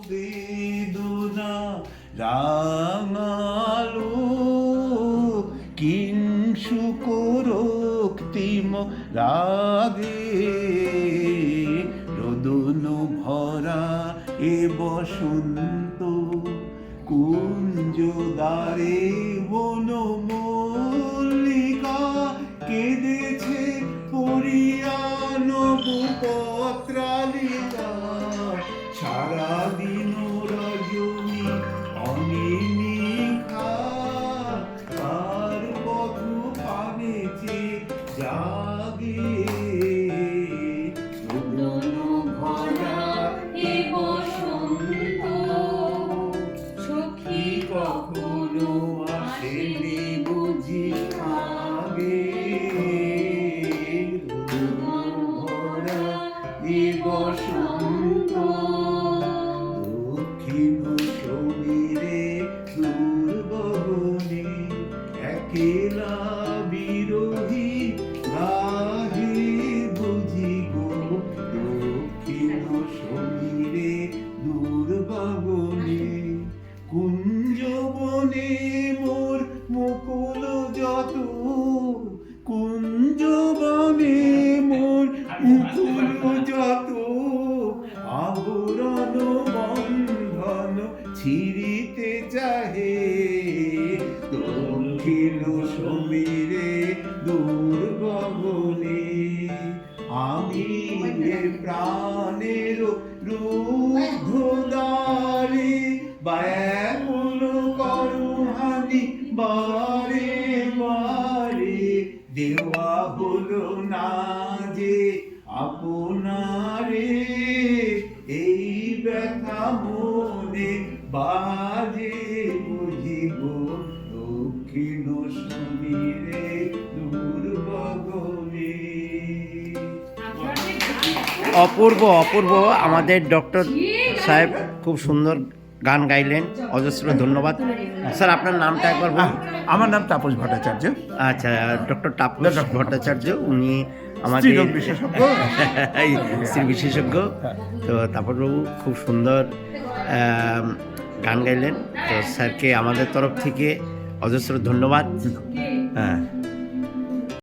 বেদনা রাঙালো কিংসুক রক্তিম রাগে রোদন ভরা এ বসন্ত কুঞ্জ দ্বারে বনমল্লিকা কেঁদেছে পড়িয়া নবপত্রালিকা সারাদিন রজনী অনিমিখা তার পথ পানেছে জাগে রোদন ভরা এ বসন্ত সখী কখনো আসেনি বুঝি আগে রোদন ভরা এ বসন্ত দক্ষিণ সমীরে দুর্গগণে একলা বিরোহী গাহে বুঝি গো দক্ষিণ সমীরে দুর্গগণে কুঞ্জবনে মোর মুকুল যত কুঞ্জবনে মোর মুকুল যত আবরণ বন্ধন ছিঁড়িতে চাহে দক্ষিণ সমীরে দুর্গগণে আমি এ প্রাণের রুদ্ধদ্বারে ব্যাকুল করুহানি বারে বারে দেওয়া হলো না যে আপনারে এই ব্যথা মনে বাজে বুঝিব দক্ষিণ সমীরে দুর্গগণে। অপূর্ব অপূর্ব আমাদের ডক্টর সাহেব খুব সুন্দর গান গাইলেন, অজস্র ধন্যবাদ স্যার। আপনার নামটা একবার বলুন। আমার নাম তাপস ভট্টাচার্য, আচ্ছা, ডক্টর তাপস ভট্টাচার্য, উনি আমাদের স্ত্রীরোগ বিশেষজ্ঞ। স্ত্রী বিশেষজ্ঞ। তো তাপসবাবু খুব সুন্দর গান গাইলেন, তো স্যারকে আমাদের তরফ থেকে অজস্র ধন্যবাদ। হ্যাঁ।